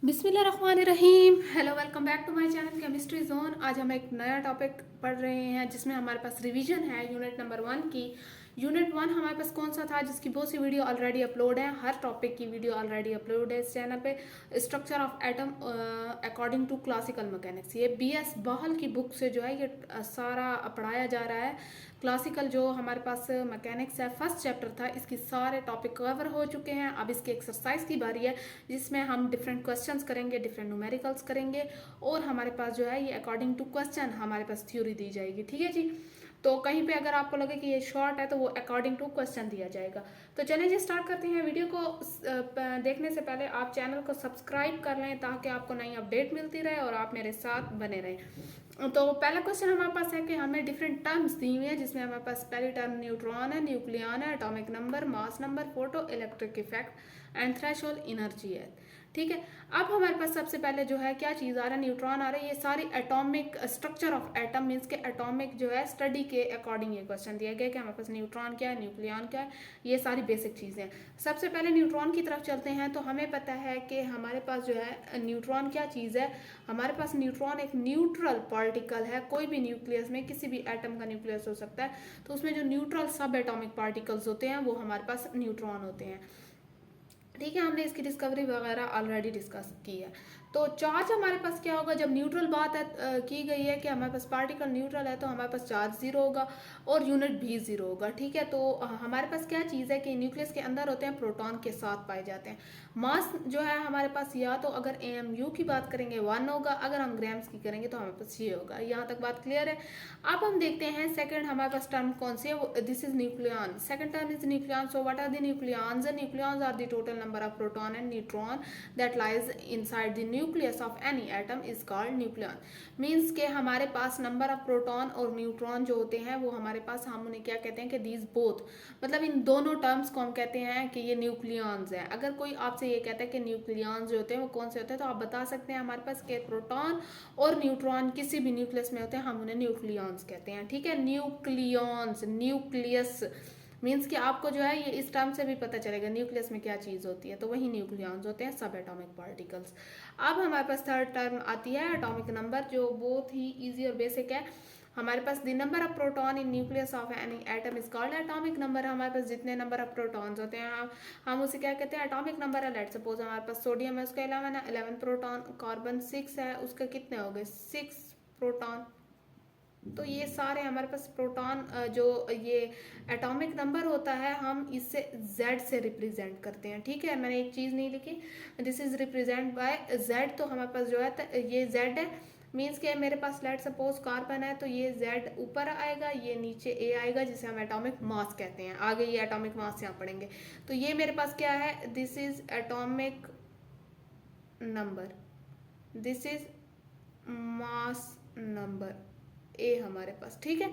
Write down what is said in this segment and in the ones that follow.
बिस्मिल्लाहिर्रहमानिर्रहीम। Hello, welcome back to my channel chemistry zone. आज हम एक नया टॉपिक पढ़ रहे हैं जिसमें हमारे पास रिवीजन है यूनिट नंबर 1 की। यूनिट 1 हमारे पास कौन सा था जिसकी बहुत सी वीडियो ऑलरेडी अपलोड है। हर टॉपिक की वीडियो ऑलरेडी अपलोड है इस चैनल पे। Structure of atom according to classical mechanics, ये BS बाहल की बुक से जो है ये सारा पढ़ाया जा रहा है। क्लासिकल जो हमारे पास मैकेनिक्स है, फर्स्ट चैप्टर था, इसकी सारे टॉपिक कवर हो चुके हैं। अब इसकी एक्सरसाइज की बारी है जिसमें हम डिफरेंट क्वेश्चंस करेंगे, डिफरेंट न्यूमेरिकल्स करेंगे और हमारे पास जो है ये अकॉर्डिंग टू क्वेश्चन हमारे पास थ्योरी दी जाएगी। ठीक है जी। तो कहीं पे अगर आपको लगे कि ये शॉर्ट है तो वो अकॉर्डिंग टू क्वेश्चन दिया जाएगा। तो चलिए जी स्टार्ट करते हैं। वीडियो को देखने से पहले आप चैनल को सब्सक्राइब कर लें ताकि आपको नई अपडेट मिलती रहे और आप मेरे साथ बने रहें। तो पहला क्वेश्चन हमारे पास है कि हमें डिफरेंट टर्म्स दी हुई है जिसमें हमारे पास पहली टर्म न्यूट्रॉन है, न्यूक्लियन है, atomic number, mass number, photo electric effect and threshold energy है। ठीक है। अब हमारे पास सबसे पहले जो है क्या चीज़ आ रहा है, न्यूट्रॉन आ रहा है। ये सारी atomic structure of atom means के एटॉमिक जो है स्टडी के अकॉर्डिंग ये क्वेश्चन दिया गया कि हमारे पास न्यूट्रॉन क्या है, न्यूक्लियन क्या है, ये सारी बेसिक चीज़ें। सबसे पहले न्यूट्रॉन की तरफ चलते हैं। तो हमें पता है कि हमारे पास जो है न्यूट्रॉन क्या चीज़ है। हमारे पास न्यूट्रॉन एक न्यूट्रल पार्टिकल है। कोई भी न्यूक्लियस में किसी भी एटम का न्यूक्लियस हो सकता है, तो उसमें जो न्यूट्रल सब एटॉमिक पार्टिकल्स होते हैं वो हमारे पास न्यूट्रॉन होते हैं। ठीक है, हमने इसकी डिस्कवरी वगैरह ऑलरेडी डिस्कस की है। तो चार्ज हमारे पास क्या होगा, जब न्यूट्रल बात है की गई है कि हमारे पास पार्टिकल न्यूट्रल है तो हमारे पास चार्ज जीरो होगा और यूनिट भी जीरो होगा। ठीक है। तो हमारे पास क्या चीज़ है कि न्यूक्लियस के अंदर होते हैं, प्रोटॉन के साथ पाए जाते हैं। मास जो है हमारे पास, या तो अगर AMU की बात करेंगे 1 होगा, अगर हम ग्राम्स की करेंगे तो हमारे पास ये होगा। यहाँ तक बात क्लियर है। अब हम देखते हैं सेकंड हमारे पास टर्म कौन सी है, this is nucleon. Second term is nucleon. So what are the nucleons? Nucleons are the total number of proton and neutron that lies inside the nucleus of any atom is called nucleon. Means के हमारे पास number of proton और neutron जो होते हैं वो हमारे पास, हम उन्हें क्या कहते हैं कि दीज बोथ, मतलब इन दोनों टर्म्स को हम कहते हैं कि ये न्यूक्लियंस है। अगर कोई आपसे ये कहता है कि न्यूक्लियंस जो होते हैं वो कौन से होते हैं, तो आप बता सकते हैं हमारे पास के प्रोटॉन और न्यूट्रॉन किसी भी न्यूक्लियस में होते हैं, हम उन्हें न्यूक्लियंस कहते हैं। ठीक है, न्यूक्लियंस, न्यूक्लियस मीन्स कि आपको जो है ये इस टर्म से भी पता चलेगा न्यूक्लियस में क्या चीज़ होती है, तो वही न्यूक्लियंस होते हैं, सब एटॉमिक पार्टिकल्स। अब हमारे पास थर्ड टर्म आती है एटॉमिक नंबर, जो बहुत ही इजी और बेसिक है। हमारे पास the number of proton in nucleus of any atom is called atomic number. हमारे पास जितने नंबर ऑफ प्रोटॉन्स होते हैं हम उसे क्या कहते हैं, एटॉमिक नंबर है। लेट सपोज हमारे पास सोडियम है, उसका 11 है, 11 प्रोटॉन। कार्बन 6 है, उसके कितने हो गए, 6 प्रोटॉन। तो ये सारे हमारे पास प्रोटॉन जो ये एटॉमिक नंबर होता है हम इससे Z से रिप्रेजेंट करते हैं। ठीक है, मैंने एक चीज़ नहीं लिखी, this is represent by Z। तो हमारे पास जो है ये Z है। मीन्स के मेरे पास लेट सपोज कार्बन है तो ये Z ऊपर आएगा, ये नीचे A आएगा, जिसे हम एटॉमिक मास कहते हैं। आगे ये एटॉमिक मास यहाँ पढ़ेंगे। तो ये मेरे पास क्या है, this is atomic number, this is mass number A हमारे पास। ठीक है,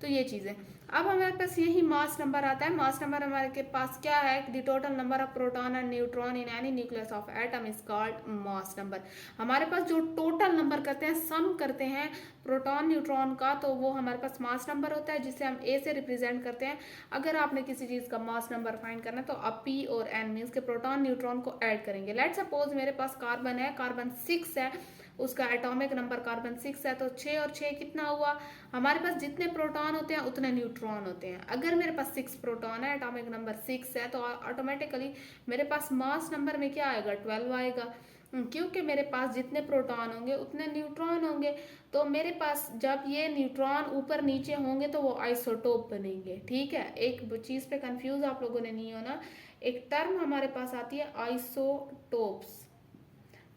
तो ये चीज़ें। अब हमारे पास यही मास नंबर आता है। मास नंबर हमारे के पास क्या है, the total number of proton and neutron in any nucleus of atom is called mass number. हमारे पास जो टोटल नंबर करते हैं, सम करते हैं प्रोटॉन न्यूट्रॉन का, तो वो हमारे पास मास नंबर होता है जिसे हम A से रिप्रेजेंट करते हैं। अगर आपने किसी चीज़ का मास नंबर फाइंड करना है तो आप P और N मीन्स के प्रोटॉन न्यूट्रॉन को ऐड करेंगे। लेट सपोज मेरे पास कार्बन है, कार्बन 6 है, उसका एटॉमिक नंबर कार्बन 6 है, तो 6 और 6 कितना हुआ, हमारे पास जितने प्रोटॉन होते हैं उतने न्यूट्रॉन होते हैं। अगर मेरे पास 6 प्रोटॉन है, एटॉमिक नंबर 6 है, तो ऑटोमेटिकली मेरे पास मास नंबर में क्या आएगा, 12 आएगा, क्योंकि मेरे पास जितने प्रोटॉन होंगे उतने न्यूट्रॉन होंगे। तो मेरे पास जब ये न्यूट्रॉन ऊपर नीचे होंगे तो वो आइसोटोप बनेंगे। ठीक है, एक चीज़ पे कंफ्यूज आप लोगों ने नहीं होना। एक टर्म हमारे पास आती है आइसोटोप्स,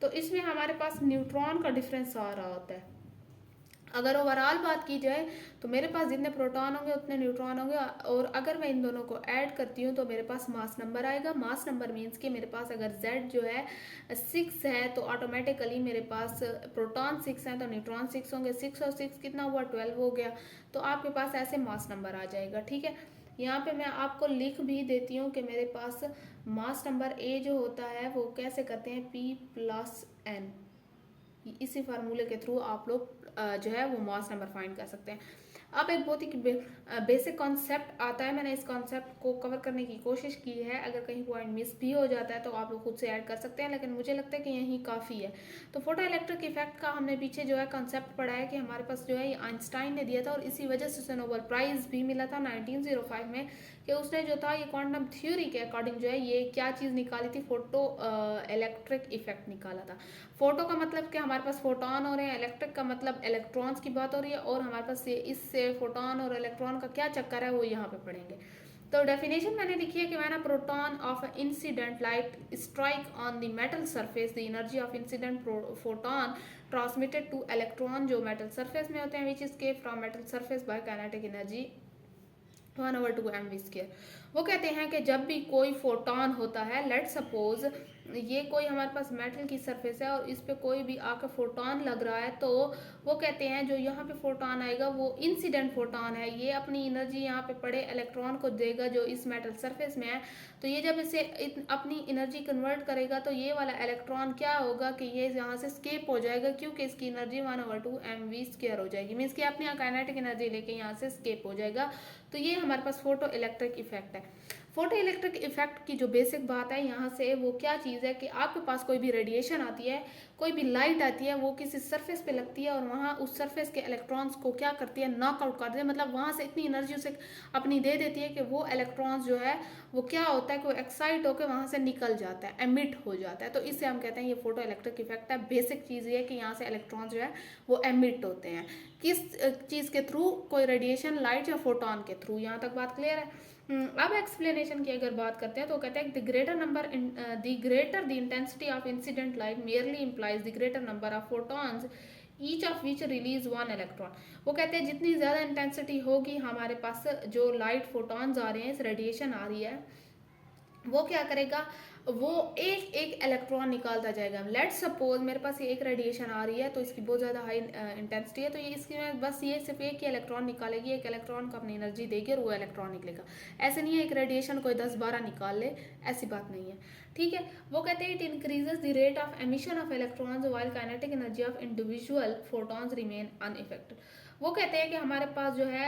तो इसमें हमारे पास न्यूट्रॉन का डिफरेंस आ रहा होता है। अगर ओवरऑल बात की जाए तो मेरे पास जितने प्रोटॉन होंगे उतने न्यूट्रॉन होंगे, और अगर मैं इन दोनों को ऐड करती हूँ तो मेरे पास मास नंबर आएगा। मास नंबर मीन्स कि मेरे पास अगर Z जो है 6 है तो ऑटोमेटिकली मेरे पास प्रोटॉन 6 है तो न्यूट्रॉन 6 होंगे। 6 और 6 कितना हुआ, 12 हो गया। तो आपके पास ऐसे मास नंबर आ जाएगा। ठीक है, यहाँ पे मैं आपको लिख भी देती हूँ कि मेरे पास मास नंबर A जो होता है वो कैसे करते हैं, P+N। इसी फार्मूले के थ्रू आप लोग जो है वो मास नंबर फाइंड कर सकते हैं। अब एक बहुत ही बेसिक कॉन्सेप्ट आता है, मैंने इस कॉन्सेप्ट को कवर करने की कोशिश की है। अगर कहीं पॉइंट मिस भी हो जाता है तो आप लोग खुद से ऐड कर सकते हैं, लेकिन मुझे लगता है कि यही काफ़ी है। तो फोटो इलेक्ट्रिक इफेक्ट का हमने पीछे जो है कॉन्सेप्ट पढ़ा है कि हमारे पास जो है ये आइंस्टाइन ने दिया था, और इसी वजह से उसे नोबेल प्राइज़ भी मिला था 1905 में, कि उसने जो था ये क्वांटम थ्योरी के अकॉर्डिंग जो है ये क्या चीज़ निकाली थी, फोटो इलेक्ट्रिक इफेक्ट निकाला था। फोटो का मतलब कि हमारे पास फोटोन हो रहे हैं, इलेक्ट्रिक का मतलब इलेक्ट्रॉन्स की बात हो रही है, और हमारे पास ये इससे फोटोन और इलेक्ट्रॉन का क्या चक्कर है वो यहाँ पे पढ़ेंगे। तो डेफिनेशन मैंने लिखी है कि when a proton of incident light strike on the metal surface the energy of incident photon transmitted to electron जो मेटल सरफेस में होते हैं which escape from metal surface by kinetic energy 1/2 mv²। वो कहते हैं कि जब भी कोई फोटोन होता है, लेट सपोज ये कोई हमारे पास मेटल की सरफेस है और इस पे कोई भी आकर फोटोन लग रहा है, तो वो कहते हैं जो यहाँ पे फोटोन आएगा वो इंसिडेंट फोटोन है, ये अपनी एनर्जी यहाँ पे पड़े इलेक्ट्रॉन को देगा जो इस मेटल सरफेस में है। तो ये जब इसे अपनी एनर्जी कन्वर्ट करेगा तो ये वाला इलेक्ट्रॉन क्या होगा कि ये यहाँ से स्केप हो जाएगा, क्योंकि इसकी एनर्जी 1/2 mv² हो जाएगी, मीन्स कि अपनी काइनेटिक एनर्जी लेके यहाँ से स्केप हो जाएगा। तो ये हमारे पास फोटो इलेक्ट्रिक इफेक्ट है। फोटो इलेक्ट्रिक इफेक्ट की जो बेसिक बात है यहाँ से वो क्या चीज़ है कि आपके पास कोई भी रेडिएशन आती है, कोई भी लाइट आती है, वो किसी सरफेस पे लगती है और वहाँ उस सरफेस के इलेक्ट्रॉन्स को क्या करती है, नॉकआउट कर देती है, मतलब वहाँ से इतनी एनर्जी उसे अपनी दे देती है कि वो इलेक्ट्रॉन्स जो है वो क्या होता है कि वो एक्साइट होकर वहाँ से निकल जाता है, एमिट हो जाता है। तो इससे हम कहते हैं ये फोटो इलेक्ट्रिक इफेक्ट है। बेसिक चीज़ ये है कि यहाँ से इलेक्ट्रॉन्स जो है वो एमिट होते हैं, किस चीज़ के थ्रू, कोई रेडिएशन, लाइट या फोटोन के थ्रू। यहाँ तक बात क्लियर है। अब एक्सप्लेनेशन की अगर बात करते हैं तो कहते हैं the greater the intensity of incident light merely implies the greater number of photons each of which release 1 electron. वो कहते हैं जितनी ज़्यादा इंटेंसिटी होगी हमारे पास जो लाइट फोटॉन्स आ रहे हैं, इस रेडिएशन आ रही है, वो क्या करेगा, वो एक एक इलेक्ट्रॉन निकालता जाएगा। लेट सपोज मेरे पास ये एक रेडिएशन आ रही है तो इसकी बहुत ज़्यादा हाई इंटेंसिटी है, तो ये इसकी में बस ये सिर्फ एक ही इलेक्ट्रॉन निकालेगी, एक इलेक्ट्रॉन को अपनी एनर्जी देगी और वो इलेक्ट्रॉन निकलेगा। ऐसे नहीं है एक रेडिएशन कोई 10-12 निकाल ले, ऐसी बात नहीं है, ठीक है। वो कहते हैं it increases the rate of emission of electrons while kinetic energy of individual photons remain unaffected. वो कहते हैं कि हमारे पास जो है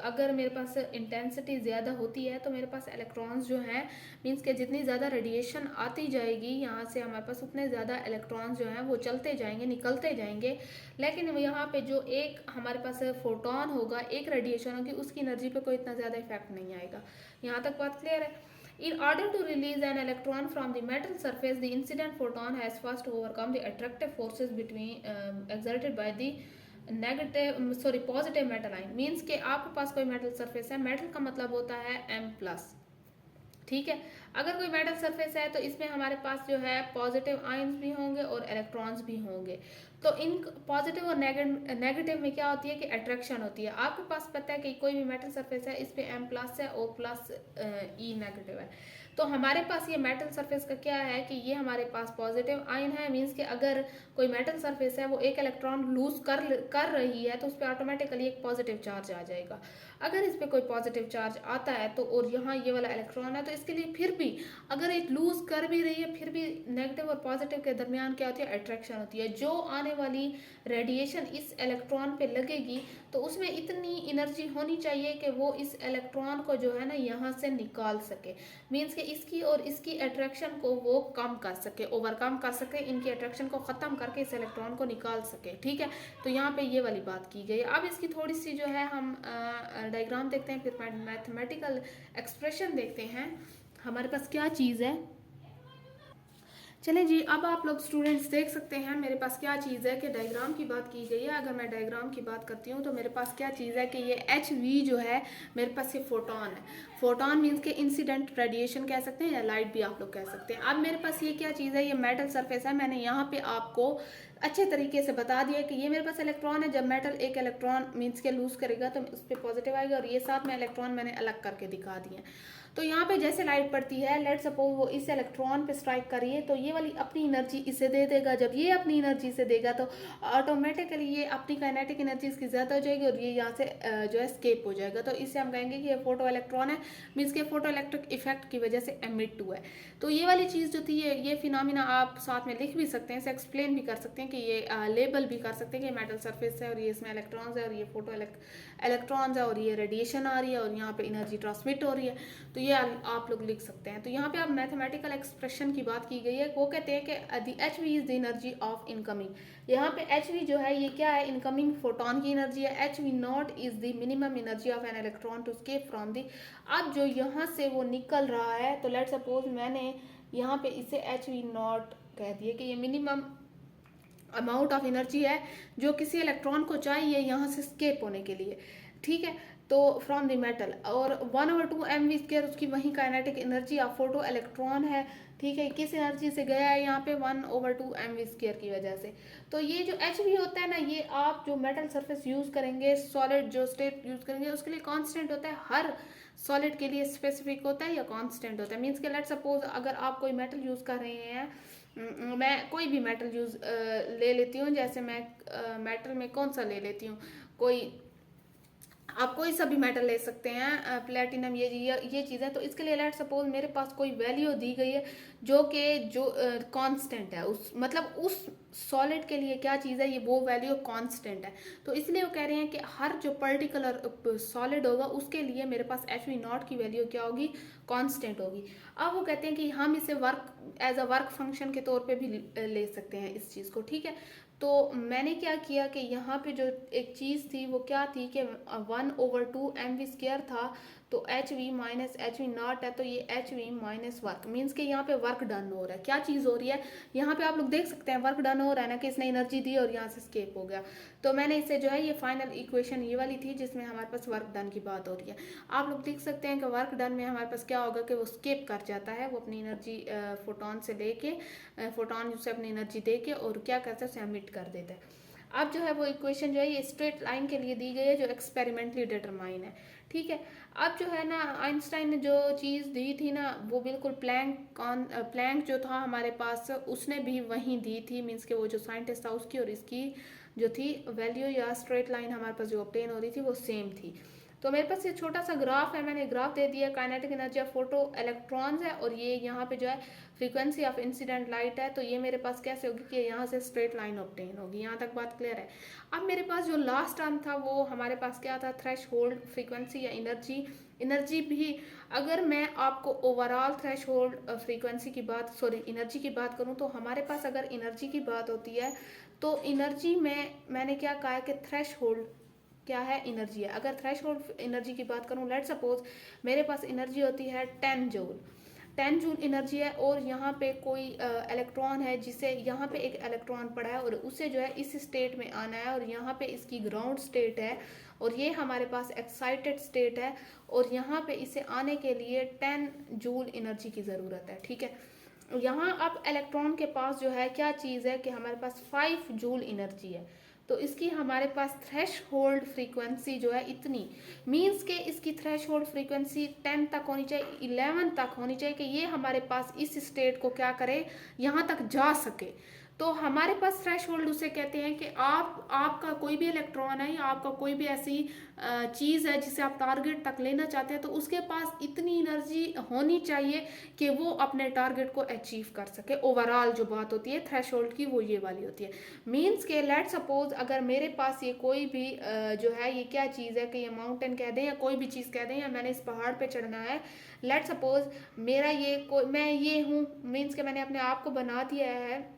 अगर मेरे पास इंटेंसिटी ज़्यादा होती है तो मेरे पास इलेक्ट्रॉन्स जो हैं, मीन्स कि जितनी ज़्यादा रेडिएशन आती जाएगी यहाँ से हमारे पास उतने ज़्यादा इलेक्ट्रॉन्स जो हैं वो चलते जाएंगे, निकलते जाएंगे। लेकिन यहाँ पे जो एक हमारे पास फोटोन होगा, एक रेडिएशन होगी, उसकी एनर्जी पे कोई इतना ज़्यादा इफेक्ट नहीं आएगा। यहाँ तक बात क्लियर है। In order to release an electron from the metal surface, the incident photon has first to overcome the attractive forces between exerted by the positive metal आइन। मीन्स के आपके पास कोई मेटल सरफेस है, मेटल का मतलब होता है M+, ठीक है। अगर कोई मेटल सरफेस है तो इसमें हमारे पास जो है पॉजिटिव आयंस भी होंगे और इलेक्ट्रॉन्स भी होंगे। तो इन पॉजिटिव और नेगेटिव में क्या होती है कि अट्रैक्शन होती है। आपके पास पता है कि कोई भी मेटल सरफेस है, इस पे M+ है, O+E नेगेटिव है। तो हमारे पास ये मेटल सरफेस का क्या है कि ये हमारे पास पॉजिटिव आयन है, मीन्स कि अगर कोई मेटल सरफेस है वो एक इलेक्ट्रॉन लूज कर रही है तो उस पर ऑटोमेटिकली एक पॉजिटिव चार्ज आ जाएगा। अगर इस पर कोई पॉजिटिव चार्ज आता है तो और यहाँ ये वाला इलेक्ट्रॉन है तो इसके लिए फिर भी अगर एक लूज कर भी रही है फिर भी नेगेटिव और पॉजिटिव के दरमियान क्या होती है, अट्रैक्शन होती है। जो आने वाली रेडिएशन इस इलेक्ट्रॉन पे लगेगी तो उसमें इतनी एनर्जी होनी चाहिए कि वो इस इलेक्ट्रॉन को जो है ना यहाँ से निकाल सके, मीन्स कि इसकी और इसकी अट्रैक्शन को वो कम कर सके, ओवरकम कर सके, इनकी अट्रैक्शन को ख़त्म करके इस इलेक्ट्रॉन को निकाल सके, ठीक है। तो यहाँ पे ये वाली बात की गई। अब इसकी थोड़ी सी जो है हम डायग्राम देखते हैं, फिर मैथमेटिकल एक्सप्रेशन देखते हैं हमारे पास क्या चीज़ है। चलें जी, अब आप लोग स्टूडेंट्स देख सकते हैं मेरे पास क्या चीज़ है कि डायग्राम की बात की गई है। अगर मैं डायग्राम की बात करती हूँ तो मेरे पास क्या चीज़ है कि ये HV जो है मेरे पास ये फोटोन है। फोटोन मीन्स के इंसिडेंट रेडिएशन कह सकते हैं या लाइट भी आप लोग कह सकते हैं। अब मेरे पास ये क्या चीज़ है, ये मेटल सरफेस है। मैंने यहाँ पे आपको अच्छे तरीके से बता दिया कि ये मेरे पास इलेक्ट्रॉन है। जब मेटल एक इलेक्ट्रॉन मीन्स के लूज करेगा तो उस पर पॉजिटिव आएगा और ये साथ में इलेक्ट्रॉन मैंने अलग करके दिखा दिए। तो यहाँ पे जैसे लाइट पड़ती है, लेट सपोज वो इस इलेक्ट्रॉन पे स्ट्राइक कर रही है, तो ये वाली अपनी एनर्जी इसे दे देगा। जब ये अपनी एनर्जी से देगा तो ऑटोमेटिकली ये अपनी काइनेटिक एनर्जी इसकी ज़्यादा हो जाएगी और ये यहाँ से जो है स्केप हो जाएगा। तो इससे हम कहेंगे कि ये फोटो इलेक्ट्रॉन है, मीन्स के फोटो इलेक्ट्रिक इफेक्ट की वजह से एमिट हुआ है। तो ये वाली चीज़ जो थी, ये फिनोमिना आप साथ में लिख भी सकते हैं, इसे एक्सप्लेन भी कर सकते हैं कि ये लेबल भी कर सकते हैं कि मेटल सरफेस है और ये इसमें इलेक्ट्रॉन्स है और ये फोटो इलेक्ट्रॉन्स है और ये रेडिएशन आ रही है और यहाँ पे एनर्जी ट्रांसमिट हो रही है। तो ये आप लोग लिख सकते हैं। तो यहाँ पे आप मैथमेटिकल एक्सप्रेशन की बात की गई है, वो कहते हैं कि the H V is the energy of incoming. यहाँ पे एच वी जो है ये क्या है, इनकमिंग फोटोन की एनर्जी है। H V nought is the minimum energy of an electron to escape from the, अब जो यहाँ से वो निकल रहा है, तो लेट सपोज मैंने यहाँ पे इसे एच वी नॉट कह दिया कि ये मिनिमम अमाउंट ऑफ एनर्जी है जो किसी इलेक्ट्रॉन को चाहिए यहाँ से स्केप होने के लिए, ठीक है। तो फ्रॉम द मेटल, और 1/2 mv² उसकी वही kinetic energy of photo electron है, ठीक है। किस एनर्जी से गया है यहाँ पे, 1/2 mv² की वजह से। तो ये जो एच वी होता है ना, ये आप जो मेटल सरफेस यूज़ करेंगे, सॉलिड जो स्टेट यूज़ करेंगे, उसके लिए कांस्टेंट होता है। हर सॉलिड के लिए स्पेसिफिक होता है या कांस्टेंट होता है। मीन्स के लेट सपोज अगर आप कोई मेटल यूज़ कर रहे हैं, मैं कोई भी मेटल ले लेती हूँ, जैसे मैं मेटल में कौन सा ले लेती हूँ, कोई आप कोई सा भी मेटल ले सकते हैं, प्लेटिनम, ये चीज़ें। तो इसके लिए लेट सपोज मेरे पास कोई वैल्यू दी गई है जो कांस्टेंट है, उस मतलब उस सॉलिड के लिए क्या चीज़ है, ये वो वैल्यू कांस्टेंट है। तो इसलिए वो कह रहे हैं कि हर जो पर्टिकुलर सॉलिड होगा उसके लिए मेरे पास एच वी नॉट की वैल्यू क्या होगी, कांस्टेंट होगी। अब वो कहते हैं कि हम इसे work as a work function के तौर पे भी ले सकते हैं इस चीज़ को, ठीक है। तो मैंने क्या किया कि यहाँ पे जो एक चीज़ थी वो क्या थी कि 1/2 mv² था, तो H we minus H V not है, तो ये H we minus work, means कि यहाँ पे वर्क डन हो रहा है। क्या चीज़ हो रही है यहाँ पे, आप लोग देख सकते हैं वर्क डन हो रहा है ना, कि इसने एनर्जी दी और यहाँ से स्केप हो गया। तो मैंने इसे जो है, ये फाइनल इक्वेशन ये वाली थी जिसमें हमारे पास वर्क डन की बात हो रही है। आप लोग देख सकते हैं कि वर्क डन में हमारे पास क्या होगा कि वो स्केप कर जाता है, वो अपनी एनर्जी फोटोन से लेके, फोटोन से अपनी एनर्जी दे के और क्या करता है, उसे एमिट कर देता है। अब जो है वो इक्वेशन जो है ये स्ट्रेट लाइन के लिए दी गई है जो एक्सपेरिमेंटली डिटरमाइन है, ठीक है। अब जो है ना, आइंस्टाइन ने जो चीज़ दी थी ना, वो बिल्कुल प्लैंक जो था हमारे पास, उसने भी वही दी थी। मीन्स के वो जो साइंटिस्ट था उसकी और इसकी जो थी वैल्यू या स्ट्रेट लाइन हमारे पास जो ऑब्टेन हो रही थी वो सेम थी। तो मेरे पास ये छोटा सा ग्राफ है, मैंने ग्राफ दे दिया, kinetic energy of photo electrons है और ये यहाँ पे जो है फ्रीक्वेंसी ऑफ इंसिडेंट लाइट है। तो ये मेरे पास कैसे होगी कि यहाँ से स्ट्रेट लाइन ऑब्टेन होगी। यहाँ तक बात क्लियर है। अब मेरे पास जो लास्ट टर्म था वो हमारे पास क्या था, थ्रेश होल्ड फ्रीक्वेंसी या एनर्जी भी। अगर मैं आपको ओवरऑल थ्रेश होल्ड फ्रीक्वेंसी की बात, सॉरी एनर्जी की बात करूँ, तो हमारे पास अगर एनर्जी की बात होती है तो एनर्जी में मैंने क्या कहा है कि थ्रेश होल्ड क्या है, एनर्जी है। अगर थ्रेश होल्ड एनर्जी की बात करूँ, लेट सपोज मेरे पास एनर्जी होती है 10 जूल एनर्जी है और यहाँ पे कोई इलेक्ट्रॉन है जिसे यहाँ पे एक इलेक्ट्रॉन पड़ा है और उसे जो है इस स्टेट में आना है और यहाँ पे इसकी ग्राउंड स्टेट है और ये हमारे पास एक्साइटेड स्टेट है और यहाँ पे इसे आने के लिए 10 जूल एनर्जी की ज़रूरत है, ठीक है। यहाँ अब इलेक्ट्रॉन के पास जो है क्या चीज़ है कि हमारे पास 5 जूल एनर्जी है। तो इसकी हमारे पास थ्रेश होल्ड फ्रीक्वेंसी जो है इतनी, मीन्स के इसकी थ्रेश होल्ड फ्रीक्वेंसी 10 तक होनी चाहिए, 11 तक होनी चाहिए कि ये हमारे पास इस स्टेट को क्या करे, यहाँ तक जा सके। तो हमारे पास थ्रेश होल्ड उसे कहते हैं कि आपका कोई भी इलेक्ट्रॉन है या आपका कोई भी ऐसी चीज़ है जिसे आप टारगेट तक लेना चाहते हैं, तो उसके पास इतनी एनर्जी होनी चाहिए कि वो अपने टारगेट को अचीव कर सके। ओवरऑल जो बात होती है थ्रेश होल्ड की वो ये वाली होती है। मीन्स के लेट सपोज अगर मेरे पास ये कोई भी जो है ये क्या चीज़ है कि ये माउंटेन कह दें या कोई भी चीज़ कह दें या मैंने इस पहाड़ पे चढ़ना है, लेट सपोज मेरा मैं ये हूँ, मीन्स के मैंने अपने आप को बना दिया है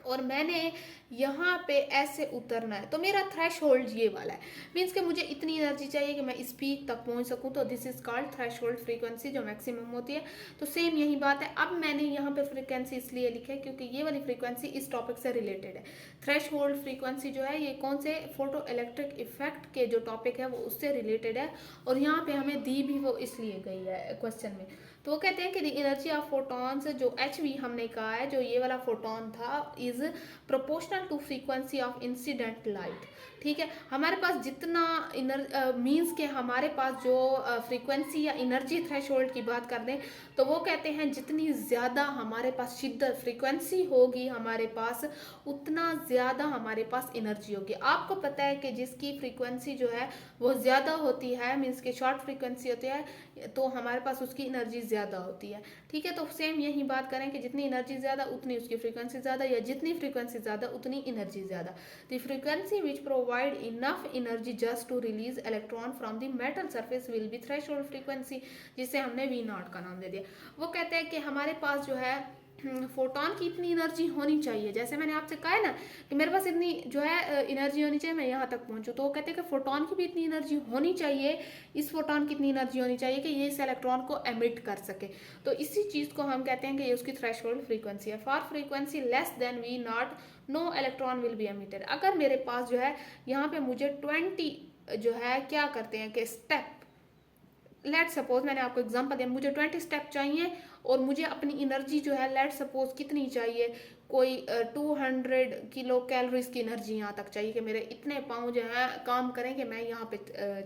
और मैंने यहाँ पे ऐसे उतरना है, तो मेरा थ्रेश होल्ड ये वाला है। मीन्स कि मुझे इतनी एनर्जी चाहिए कि मैं इस पीक तक पहुँच सकूँ, तो this is called threshold frequency जो मैक्सिमम होती है। तो सेम यही बात है। अब मैंने यहाँ पे फ्रीक्वेंसी इसलिए लिखी है क्योंकि ये वाली फ्रीक्वेंसी इस टॉपिक से रिलेटेड है। थ्रेश होल्ड फ्रीक्वेंसी जो है ये कौन से फोटो इलेक्ट्रिक इफेक्ट के जो टॉपिक है वो उससे रिलेटेड है और यहाँ पे हमें दी भी वो इसलिए गई है क्वेश्चन में। तो वो कहते हैं कि द एनर्जी ऑफ फोटॉन्स, जो एच वी हमने कहा है, जो ये वाला फोटोन था, is proportional to frequency of incident light. ठीक है, हमारे पास जितना मीन्स के हमारे पास जो फ्रीक्वेंसी या एनर्जी थ्रेशोल्ड की बात कर दें, तो वो कहते हैं जितनी ज़्यादा हमारे पास शिद्दत फ्रीक्वेंसी होगी हमारे पास, उतना ज़्यादा हमारे पास एनर्जी होगी। आपको पता है कि जिसकी फ्रीक्वेंसी जो है वो ज़्यादा होती है, मीन्स के शॉर्ट फ्रीक्वेंसी होती है, तो हमारे पास उसकी एनर्जी ज़्यादा होती है। ठीक है, तो सेम यही बात करें कि जितनी एनर्जी ज़्यादा उतनी उसकी फ्रीक्वेंसी ज़्यादा, या जितनी फ्रीक्वेंसी ज़्यादा उतनी एनर्जी ज़्यादा। The frequency which provide enough energy just to release electron from the metal surface will be threshold frequency, जिसे हमने वी नॉट का नाम दे दिया। वो कहते हैं कि हमारे पास जो है फोटोन की इतनी एनर्जी होनी चाहिए, जैसे मैंने आपसे कहा है ना कि मेरे पास इतनी जो है एनर्जी होनी चाहिए मैं यहाँ तक पहुँचूँ, तो वो कहते हैं कि फोटोन की भी इतनी एनर्जी होनी चाहिए, इस फोटोन की इतनी एनर्जी होनी चाहिए कि ये इस इलेक्ट्रॉन को एमिट कर सके। तो इसी चीज़ को हम कहते हैं कि ये उसकी थ्रेशोल्ड फ्रीक्वेंसी है। For frequency less than V nought no electron will be emitted. अगर मेरे पास जो है यहाँ पे मुझे 20 जो है क्या करते हैं कि स्टेप, लेट सपोज मैंने आपको एग्जांपल दिया, मुझे 20 स्टेप चाहिए और मुझे अपनी एनर्जी जो है लेट सपोज कितनी चाहिए, कोई 200 किलो कैलोरीज की एनर्जी यहाँ तक चाहिए कि मेरे इतने पाँव जो है काम करें कि मैं यहाँ पे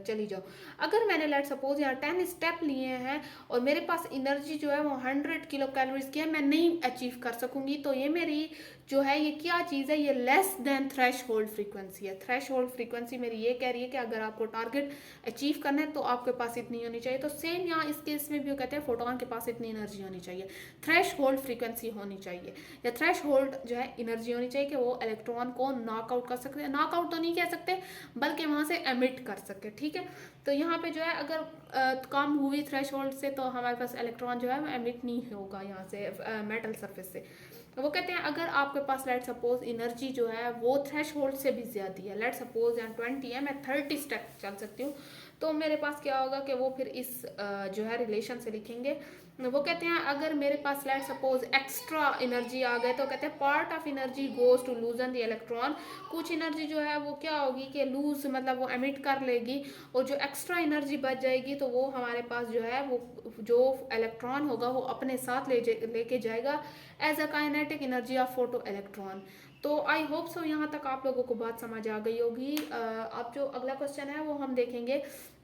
चली जाऊँ। अगर मैंने लेट सपोज यहाँ 10 स्टेप लिए हैं और मेरे पास एनर्जी जो है वो 100 किलो कैलोरीज की है, मैं नहीं अचीव कर सकूंगी, तो ये मेरी जो है ये क्या चीज़ है, ये less than threshold frequency है। थ्रेश होल्ड फ्रीक्वेंसी मेरी ये कह रही है कि अगर आपको टारगेट अचीव करना है तो आपके पास इतनी होनी चाहिए। तो सेम यहाँ इस केस में भी वो कहते हैं फोटोन के पास इतनी एनर्जी होनी चाहिए, थ्रेश होल्ड फ्रीक्वेंसी होनी चाहिए, या थ्रेश होल्ड जो है एनर्जी होनी चाहिए कि वो इलेक्ट्रॉन को नॉकआउट कर सकते हैं। नॉकआउट तो नहीं कह सकते बल्कि वहाँ से एमिट कर सके। ठीक है, तो यहाँ पे जो है अगर कम हुई थ्रेश होल्ड से तो हमारे पास इलेक्ट्रॉन जो है वो एमिट नहीं होगा यहाँ से मेटल सरफेस से। वो कहते हैं अगर आपके पास लेट सपोज एनर्जी जो है वो थ्रेश होल्ड से भी ज़्यादा है, लेट सपोज यहाँ 20 है, मैं 30 स्टेप चल सकती हूँ, तो मेरे पास क्या होगा कि वो फिर इस जो है रिलेशन से लिखेंगे। वो कहते हैं अगर मेरे पास लेट सपोज एक्स्ट्रा एनर्जी आ गए तो कहते हैं part of energy goes to loosen the electron. कुछ एनर्जी जो है वो क्या होगी कि लूज मतलब वो एमिट कर लेगी, और जो एक्स्ट्रा एनर्जी बच जाएगी तो वो हमारे पास जो है वो जो इलेक्ट्रॉन होगा वो अपने साथ लेके जाएगा as a kinetic energy of photo electron. तो आई होप सो यहाँ तक आप लोगों को बात समझ आ गई होगी। अब जो अगला क्वेश्चन है वो हम देखेंगे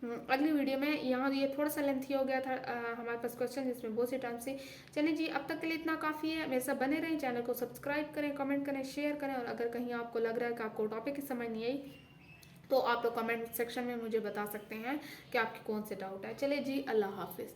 अगली वीडियो में। यहाँ ये थोड़ा सा लेंथी हो गया था हमारे पास क्वेश्चन, जिसमें बहुत सी टाइम से। चलिए जी, अब तक के लिए इतना काफ़ी है। मेरे साथ बने रहें, चैनल को सब्सक्राइब करें, कमेंट करें, शेयर करें, और अगर कहीं आपको लग रहा है कि आपको टॉपिक की समझ नहीं आई तो आप लोग कमेंट सेक्शन में मुझे बता सकते हैं कि आपके कौन से डाउट है। चलिए जी, अल्लाह हाफिज़।